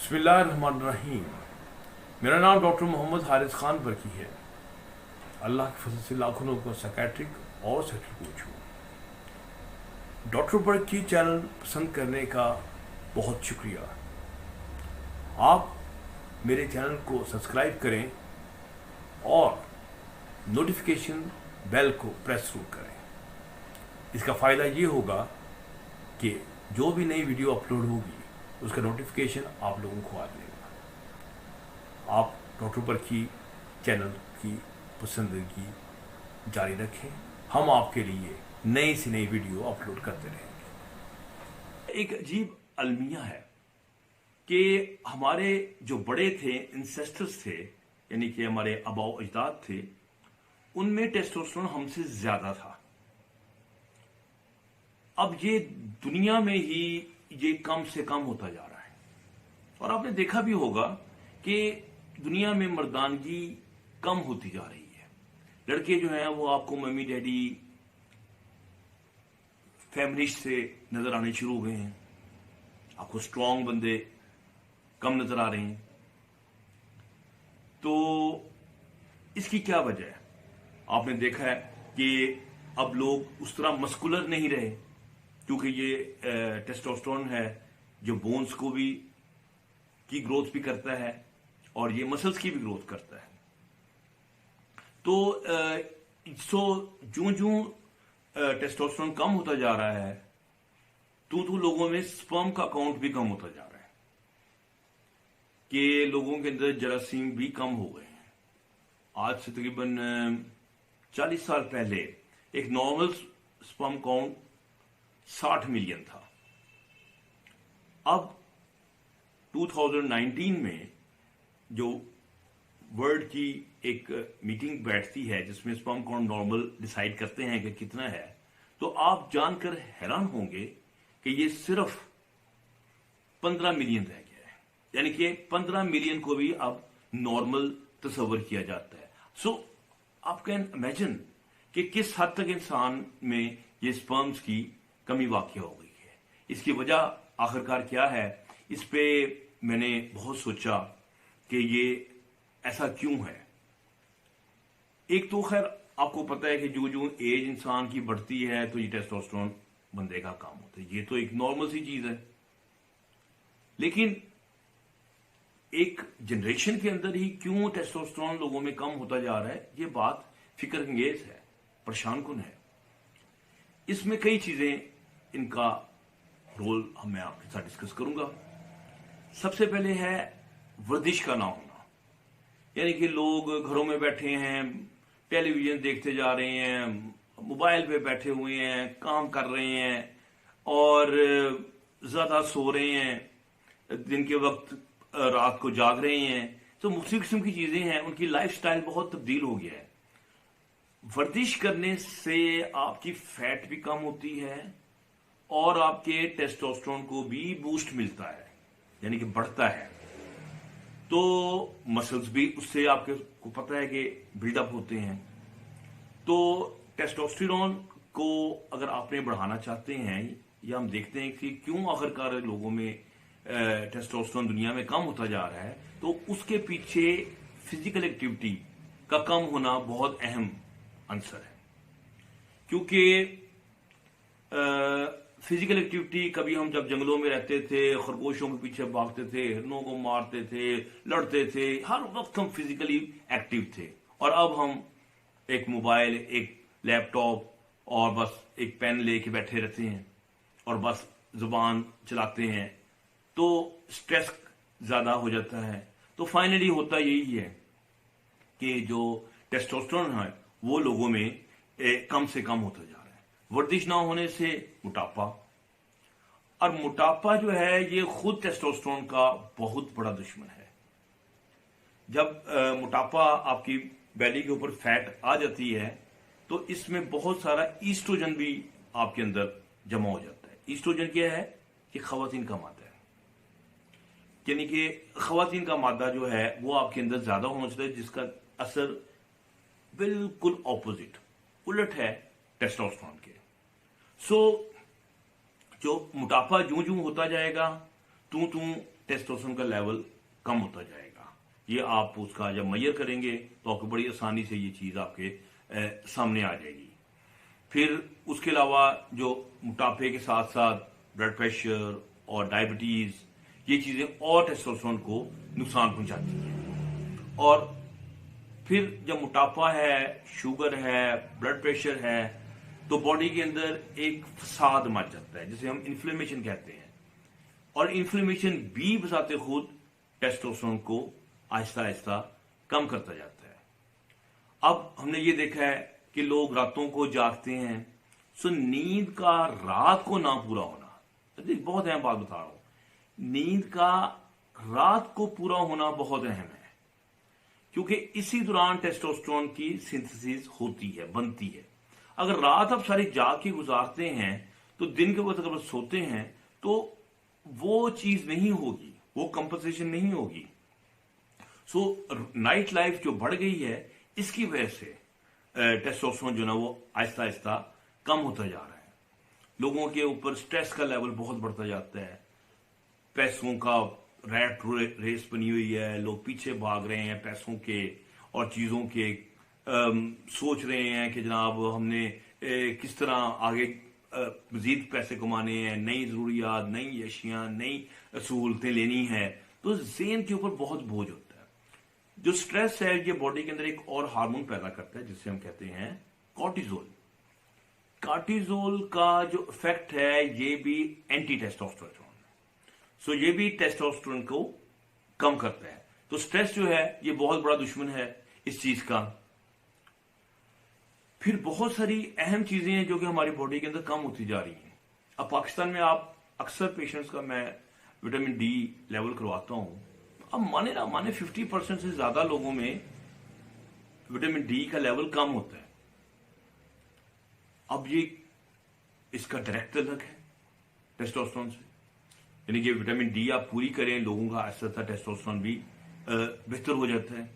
बिस्मिल्लाहिर्रहमानिर्रहीम। मेरा नाम डॉक्टर मोहम्मद हारिस खान बरकी है। अल्लाह के फजल से लाखों लोगों का साइकेट्रिक और सेक्टर कोच हूँ। डॉक्टर बरकी चैनल पसंद करने का बहुत शुक्रिया। आप मेरे चैनल को सब्सक्राइब करें और नोटिफिकेशन बेल को प्रेस जरूर करें। इसका फ़ायदा ये होगा कि जो भी नई वीडियो अपलोड होगी उसका नोटिफिकेशन आप लोगों को आ जाएगा। आप डॉक्टर बरकी चैनल की पसंदगी जारी रखें, हम आपके लिए नई से नई वीडियो अपलोड करते रहेंगे। एक अजीब अलमिया है कि हमारे जो बड़े थे, इंसेस्टर्स थे, यानी कि हमारे आबाओ अजदाद थे, उनमें टेस्टोस्टेरोन हमसे ज्यादा था। अब ये दुनिया में ही ये कम से कम होता जा रहा है। और आपने देखा भी होगा कि दुनिया में मर्दानगी कम होती जा रही है। लड़के जो हैं वो आपको मम्मी डैडी फैमिलीज से नजर आने शुरू हो गए हैं। आपको स्ट्रांग बंदे कम नजर आ रहे हैं। तो इसकी क्या वजह है? आपने देखा है कि अब लोग उस तरह मस्कुलर नहीं रहे, क्योंकि ये टेस्टोस्टेरोन है जो बोन्स को भी की ग्रोथ भी करता है और ये मसल्स की भी ग्रोथ करता है। तो जो जो टेस्टोस्टेरोन कम होता जा रहा है तो लोगों में स्पर्म का काउंट भी कम होता जा रहा है, कि लोगों के अंदर जरासीम भी कम हो गए हैं। आज से तकरीबन 40 साल पहले एक नॉर्मल स्पर्म काउंट 60 मिलियन था। अब 2019 में जो वर्ल्ड की एक मीटिंग बैठती है जिसमें स्पर्म काउंट नॉर्मल डिसाइड करते हैं कि कितना है, तो आप जानकर हैरान होंगे कि ये सिर्फ 15 मिलियन रह गया है। यानी कि 15 मिलियन को भी अब नॉर्मल तस्वर किया जाता है। सो आप कैन इमेजिन कि किस हद तक इंसान में ये स्पर्म्स की कमी वाक़ हो गई है। इसकी वजह आखिरकार क्या है, इस पे मैंने बहुत सोचा कि ये ऐसा क्यों है। एक तो खैर आपको पता है कि जो जो एज इंसान की बढ़ती है तो ये टेस्टोस्टेरोन बंदे का काम होता है, ये तो एक नॉर्मल सी चीज है। लेकिन एक जनरेशन के अंदर ही क्यों टेस्टोस्टेरोन लोगों में कम होता जा रहा है, ये बात फिक्र अंगेज है, परेशान कुन है। इसमें कई चीजें, इनका रोल मैं आपके साथ डिस्कस करूंगा। सबसे पहले है वर्जिश का ना होना। यानी कि लोग घरों में बैठे हैं, टेलीविजन देखते जा रहे हैं, मोबाइल पे बैठे हुए हैं, काम कर रहे हैं और ज्यादा सो रहे हैं, दिन के वक्त रात को जाग रहे हैं। तो मुख्तलिफ किस्म की चीजें हैं, उनकी लाइफस्टाइल बहुत तब्दील हो गया है। वर्जिश करने से आपकी फैट भी कम होती है और आपके टेस्टोस्टेरोन को भी बूस्ट मिलता है, यानी कि बढ़ता है। तो मसल्स भी उससे आपके को पता है कि बिल्डअप होते हैं। तो टेस्टोस्टेरोन को अगर आपने बढ़ाना चाहते हैं, या हम देखते हैं कि क्यों आखिरकार लोगों में टेस्टोस्टेरोन दुनिया में कम होता जा रहा है, तो उसके पीछे फिजिकल एक्टिविटी का कम होना बहुत अहम आंसर है। क्योंकि फिजिकल एक्टिविटी, कभी हम जब जंगलों में रहते थे, खरगोशों के पीछे भागते थे, हिरणों को मारते थे, लड़ते थे, हर वक्त हम फिजिकली एक्टिव थे। और अब हम एक मोबाइल, एक लैपटॉप और बस एक पेन लेके बैठे रहते हैं और बस जुबान चलाते हैं, तो स्ट्रेस ज्यादा हो जाता है। तो फाइनली होता यही है कि जो टेस्टोस्टेरोन है वो लोगों में कम से कम होता जा रहा है। वर्जिश ना होने से मोटापा, और मोटापा जो है ये खुद टेस्टोस्टेरोन का बहुत बड़ा दुश्मन है। जब मोटापा आपकी बेली के ऊपर फैट आ जाती है तो इसमें बहुत सारा ईस्ट्रोजन भी आपके अंदर जमा हो जाता है। ईस्ट्रोजन क्या है? कि खवातीन का मादा है। यानी कि खवातीन का मादा जो है वो आपके अंदर ज्यादा होना चाहिए, जिसका असर बिल्कुल ऑपोजिट, उलट है टेस्टोस्टेरोन के। सो जो मोटापा जूं जूं होता जाएगा, तू टेस्टोस्टेरोन का लेवल कम होता जाएगा। ये आप उसका जब मेजर करेंगे तो आपको बड़ी आसानी से ये चीज आपके सामने आ जाएगी। फिर उसके अलावा जो मोटापे के साथ साथ ब्लड प्रेशर और डायबिटीज, ये चीजें और टेस्टोस्टेरोन को नुकसान पहुंचाती हैं। और फिर जब मोटापा है, शुगर है, ब्लड प्रेशर है, तो बॉडी के अंदर एक फसाद मच जाता है जिसे हम इन्फ्लेमेशन कहते हैं। और इन्फ्लेमेशन भी बजाते खुद टेस्टोस्टेरोन को आहिस्ता आहिस्ता कम करता जाता है। अब हमने ये देखा है कि लोग रातों को जागते हैं, सो नींद का रात को ना पूरा होना, बहुत अहम बात बता रहा हूं। नींद का रात को पूरा होना बहुत अहम है, क्योंकि इसी दौरान टेस्टोस्टेरोन की सिंथेसिस होती है, बनती है। अगर रात आप सारी जाग के गुजारते हैं तो दिन के वक्त अगर सोते हैं तो वो चीज नहीं होगी, वो कंपनसेशन नहीं होगी। सो नाइट लाइफ जो बढ़ गई है, इसकी वजह से टेस्टोस्टेरोन जो ना वो आहिस्ता आहिस्ता कम होता जा रहा है। लोगों के ऊपर स्ट्रेस का लेवल बहुत बढ़ता जाता है, पैसों का रैट रेस बनी हुई है, लोग पीछे भाग रहे हैं पैसों के और चीजों के, सोच रहे हैं कि जनाब हमने किस तरह आगे मजीद पैसे कमाने हैं, नई जरूरियात, नई अशियां, नई सहूलतें लेनी है, तो ज़हन के ऊपर बहुत बोझ होता है। जो स्ट्रेस है ये बॉडी के अंदर एक और हार्मोन पैदा करता है जिसे हम कहते हैं कॉर्टिजोल। कॉर्टिजोल का जो इफेक्ट है ये भी एंटी टेस्टोस्टेरोन, सो ये भी टेस्टोस्टेरोन को कम करता है। तो स्ट्रेस जो है ये बहुत बड़ा दुश्मन है इस चीज का। फिर बहुत सारी अहम चीजें हैं जो कि हमारी बॉडी के अंदर कम होती जा रही हैं। अब पाकिस्तान में आप अक्सर पेशेंट्स का मैं विटामिन डी लेवल करवाता हूं, अब माने ना माने 50% से ज्यादा लोगों में विटामिन डी का लेवल कम होता है। अब ये इसका डायरेक्ट अलग है टेस्टोस्टेरोन से, यानी कि विटामिन डी आप पूरी करें, लोगों का ऐसा टेस्टोस्टेरोन भी बेहतर हो जाता है।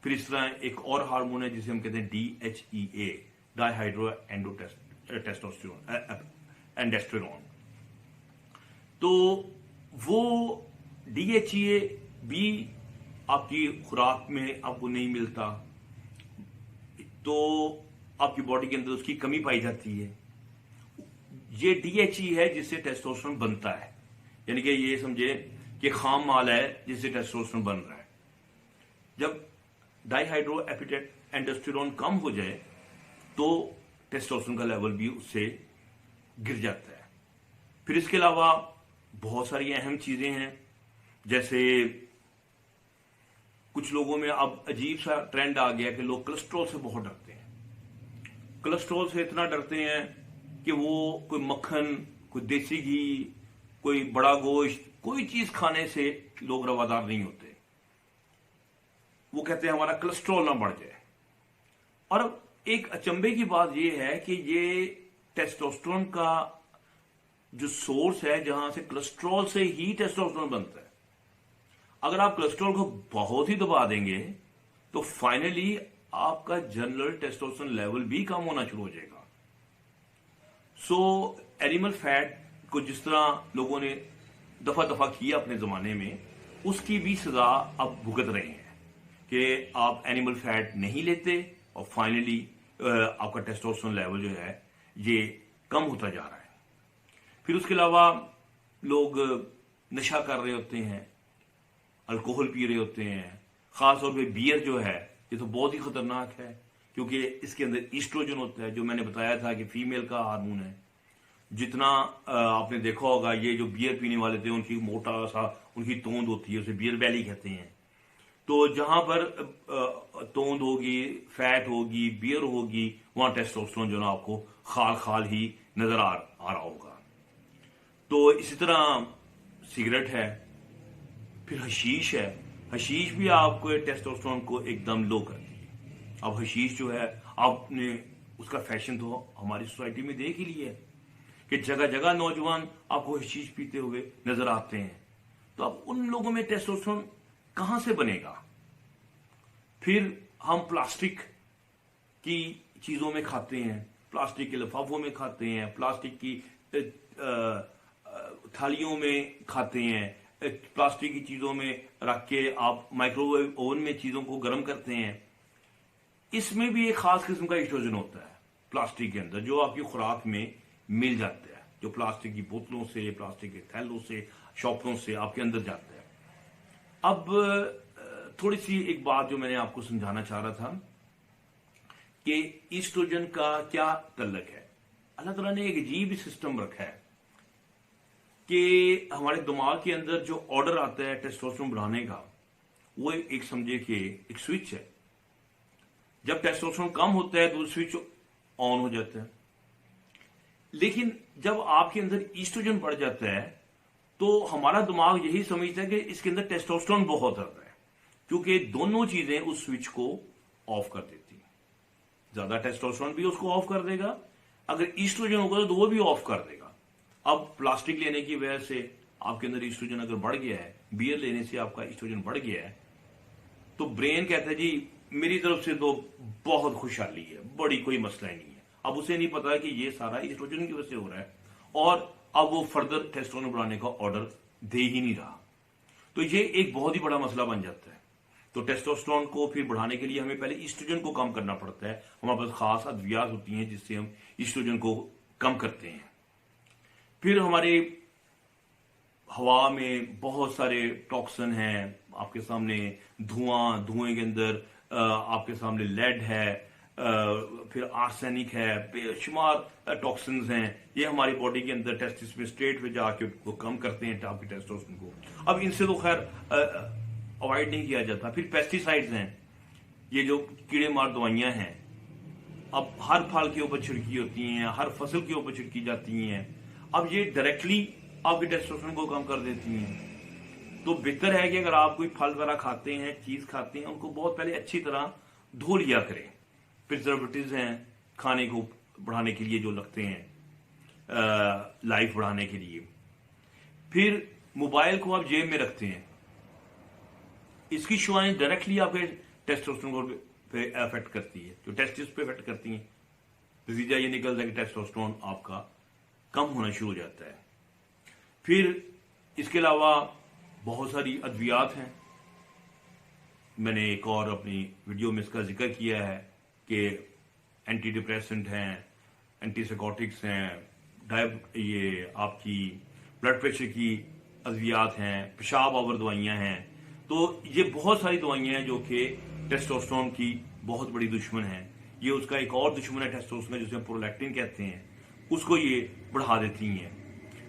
फिर इस तरह एक और हार्मोन है जिसे हम कहते हैं DHEA, डाइहाइड्रो एंडोस्टेरोन। तो वो DHEA भी आपकी खुराक में आपको नहीं मिलता, तो आपकी बॉडी के अंदर उसकी कमी पाई जाती है। ये DHE है जिससे टेस्टोस्टेरोन बनता है, यानी कि ये समझे कि खाम माल है जिससे टेस्टोस्टेरोन बन रहा है। जब डाइहाइड्रो एंडोस्टेरोन कम हो जाए तो टेस्टोस्टेरोन का लेवल भी उससे गिर जाता है। फिर इसके अलावा बहुत सारी अहम चीजें हैं, जैसे कुछ लोगों में अब अजीब सा ट्रेंड आ गया कि लोग कोलेस्ट्रॉल से बहुत डरते हैं। कोलेस्ट्रॉल से इतना डरते हैं कि वो कोई मक्खन, कोई देसी घी, कोई बड़ा गोश्त, कोई चीज खाने से लोग रवादार नहीं होते। वो कहते हैं हमारा कोलेस्ट्रॉल ना बढ़ जाए। और एक अचंभे की बात यह है कि ये टेस्टोस्टेरोन का जो सोर्स है, जहां से कोलेस्ट्रॉल से ही टेस्टोस्टेरोन बनता है, अगर आप कोलेस्ट्रॉल को बहुत ही दबा देंगे तो फाइनली आपका जनरल टेस्टोस्टेरोन लेवल भी कम होना शुरू हो जाएगा। सो एनिमल फैट को जिस तरह लोगों ने दफा दफा किया अपने जमाने में, उसकी भी सजा अब भुगत रहे हैं कि आप एनिमल फैट नहीं लेते और फाइनली आपका टेस्टोस्टेरोन लेवल जो है ये कम होता जा रहा है। फिर उसके अलावा लोग नशा कर रहे होते हैं, अल्कोहल पी रहे होते हैं, खासतौर पे बियर जो है ये तो बहुत ही खतरनाक है, क्योंकि इसके अंदर ईस्ट्रोजन होता है जो मैंने बताया था कि फीमेल का हार्मोन है। जितना आपने देखा होगा ये जो बियर पीने वाले थे उनकी मोटा सा उनकी तोंद होती है, उसे बियर बैली कहते हैं। तो जहां पर तोंद होगी, फैट होगी, बियर होगी, वहां टेस्टोस्टेरोन जो ना आपको खाल खाल ही नजर आ रहा होगा। तो इसी तरह सिगरेट है, फिर हशीश है। हशीश भी आपको टेस्टोस्टेरोन को एकदम लो करती है। अब हशीश जो है आपने उसका फैशन तो हमारी सोसाइटी में देख ही लिया है कि जगह जगह नौजवान आपको हशीश पीते हुए नजर आते हैं। तो अब उन लोगों में टेस्टोस्टेरोन कहां से बनेगा? फिर हम प्लास्टिक की चीजों में खाते हैं, प्लास्टिक के लिफाफों में खाते हैं, प्लास्टिक की थालियों में खाते हैं, प्लास्टिक की चीजों में रख के आप माइक्रोवेव ओवन में चीजों को गर्म करते हैं, इसमें भी एक खास किस्म का ईस्ट्रोजन होता है प्लास्टिक के अंदर, जो आपकी खुराक में मिल जाता है, जो प्लास्टिक की बोतलों से, प्लास्टिक के थैलों से, शॉपों से आपके अंदर जाता है। अब थोड़ी सी एक बात जो मैंने आपको समझाना चाह रहा था कि ईस्ट्रोजन का क्या तल्लक है। अल्लाह ताला ने एक अजीब सिस्टम रखा है कि हमारे दिमाग के अंदर जो ऑर्डर आता है टेस्टोस्टेरोन बढ़ाने का, वो एक समझे कि एक स्विच है। जब टेस्टोस्टेरोन कम होता है तो स्विच ऑन हो जाता है, लेकिन जब आपके अंदर ईस्ट्रोजन बढ़ जाता है तो हमारा दिमाग यही समझता है कि इसके अंदर टेस्टोस्टेरोन बहुत आता है, क्योंकि दोनों चीजें उस स्विच को ऑफ कर देती हैं। ज्यादा टेस्टोस्टेरोन भी उसको ऑफ कर देगा, अगर ईस्ट्रोजन होगा तो वो भी ऑफ कर देगा। अब प्लास्टिक लेने की वजह से आपके अंदर ईस्ट्रोजन अगर बढ़ गया है, बियर लेने से आपका ईस्ट्रोजन बढ़ गया है, तो ब्रेन कहता है जी मेरी तरफ से तो बहुत खुशहाली है, बड़ी कोई मसला ही नहीं है। अब उसे नहीं पता कि ये सारा ईस्ट्रोजन की वजह से हो रहा है, और अब वो फर्दर टेस्टोस्टेरोन बढ़ाने का ऑर्डर दे ही नहीं रहा। तो ये एक बहुत ही बड़ा मसला बन जाता है। तो टेस्टोस्टेरोन को फिर बढ़ाने के लिए हमें पहले ईस्ट्रोजन को कम करना पड़ता है। हमारे पास खास अद्वियात होती हैं जिससे हम ईस्ट्रोजन को कम करते हैं। फिर हमारे हवा में बहुत सारे टॉक्सिन हैं, आपके सामने धुएं के अंदर आपके सामने लेड है, फिर आर्सेनिक है, बेशुमार टॉक्सिन्स हैं। ये हमारी बॉडी के अंदर टेस्टिस में स्ट्रेट में जाके वो कम करते हैं आपके टेस्टोस्टेरोन को। अब इनसे तो खैर अवॉइड नहीं किया जाता। फिर पेस्टिसाइड्स हैं, ये जो कीड़े मार दवाइयां हैं, अब हर फल के ऊपर छिड़की होती हैं, हर फसल के ऊपर छिड़की जाती हैं। अब ये डायरेक्टली आपके टेस्टोस्टेरोन को कम कर देती हैं। तो बेहतर है कि अगर आप कोई फल वगैरह खाते हैं, चीज खाते हैं, उनको बहुत पहले अच्छी तरह धो लिया करें। प्रिजर्वेटिव्स हैं खाने को बढ़ाने के लिए जो लगते हैं, लाइफ बढ़ाने के लिए। फिर मोबाइल को आप जेब में रखते हैं, इसकी शुआएं डायरेक्टली आपके टेस्टोस्टेरोन पे अफेक्ट करती है, जो टेस्टिस पे अफेक्ट करती हैं। नतीजा ये निकलता है कि टेस्टोस्टेरोन आपका कम होना शुरू हो जाता है। फिर इसके अलावा बहुत सारी अद्वियात हैं, मैंने एक और अपनी वीडियो में इसका जिक्र किया है कि एंटी डिप्रेसेंट हैं, एंटीसाइकोटिक्स हैं, ये आपकी ब्लड प्रेशर की अद्वियात हैं, पेशाब आवर दवाइयां हैं। तो ये बहुत सारी दवाइयां हैं जो कि टेस्टोस्टेरोन की बहुत बड़ी दुश्मन है। ये उसका एक और दुश्मन है टेस्टोस्टेरोन, जिसे प्रोलैक्टिन कहते हैं, उसको ये बढ़ा देती हैं।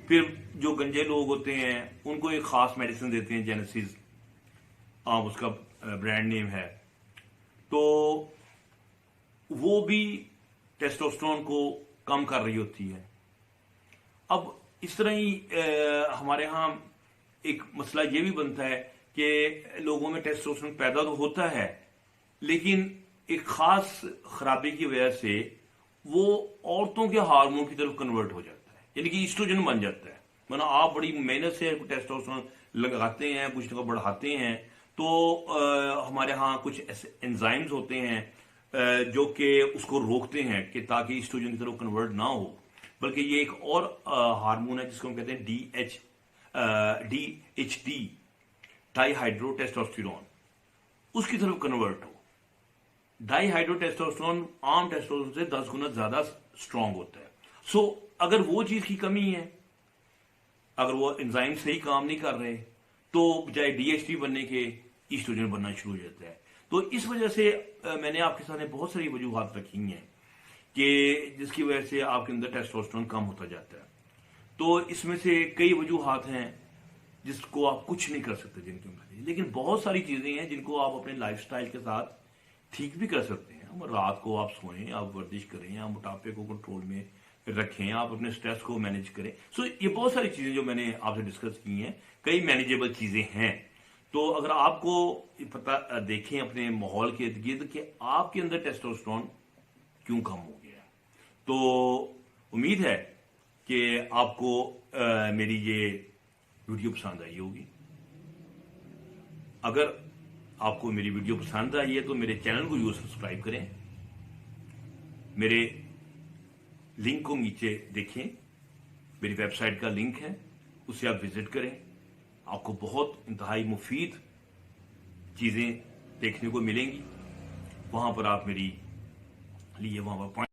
फिर जो गंजे लोग होते हैं उनको एक खास मेडिसिन देते हैं, जेनेसिस उसका ब्रांड नेम है, तो वो भी टेस्टोस्टेरोन को कम कर रही होती है। अब इस तरह ही हमारे यहाँ एक मसला ये भी बनता है कि लोगों में टेस्टोस्टेरोन पैदा तो होता है, लेकिन एक खास खराबी की वजह से वो औरतों के हार्मोन की तरफ कन्वर्ट हो जाता है, यानी कि ईस्ट्रोजन बन जाता है। मतलब आप बड़ी मेहनत से टेस्टोस्टेरोन लगाते हैं, कुछ जगह बढ़ाते हैं, तो हमारे यहाँ कुछ ऐसे एंजाइम्स होते हैं जो कि उसको रोकते हैं कि ताकि ईस्ट्रोजन की तरफ कन्वर्ट ना हो, बल्कि ये एक और हार्मोन है जिसको हम कहते हैं DHT, डाईहाइड्रोटेस्टोस्टेरोन, उसकी तरफ कन्वर्ट हो। डाईहाइड्रोटेस्टोस्टेरोन आम टेस्टोस्टेरोन से 10 गुना ज्यादा स्ट्रांग होता है। सो अगर वो चीज की कमी है, अगर वो एंजाइम सही काम नहीं कर रहे, तो बजाय DHT बनने के ईस्ट्रोजन बनना शुरू हो जाता है। तो इस वजह से मैंने आपके सामने बहुत सारी वजूहात रखी हैं कि जिसकी वजह से आपके अंदर टेस्टोस्टेरोन कम होता जाता है। तो इसमें से कई वजूहात हैं जिसको आप कुछ नहीं कर सकते जिनके अंदर, लेकिन बहुत सारी चीजें हैं जिनको आप अपने लाइफस्टाइल के साथ ठीक भी कर सकते हैं। रात को आप सोएं, आप वर्जिश करें, आप मोटापे को कंट्रोल में रखें, आप अपने स्ट्रेस को मैनेज करें। सो ये बहुत सारी चीजें जो मैंने आपसे डिस्कस की हैं, कई मैनेजेबल चीजें हैं। तो अगर आपको पता देखें अपने माहौल के इर्द गिर्द कि आपके अंदर टेस्टोस्टेरोन क्यों कम हो गया, तो उम्मीद है कि आपको मेरी ये वीडियो पसंद आई होगी। अगर आपको मेरी वीडियो पसंद आई है तो मेरे चैनल को जरूर सब्सक्राइब करें, मेरे लिंक को नीचे देखें, मेरी वेबसाइट का लिंक है, उसे आप विजिट करें। आपको बहुत इंतहाई मुफीद चीजें देखने को मिलेंगी। वहां पर आप मेरी लिए वहां पर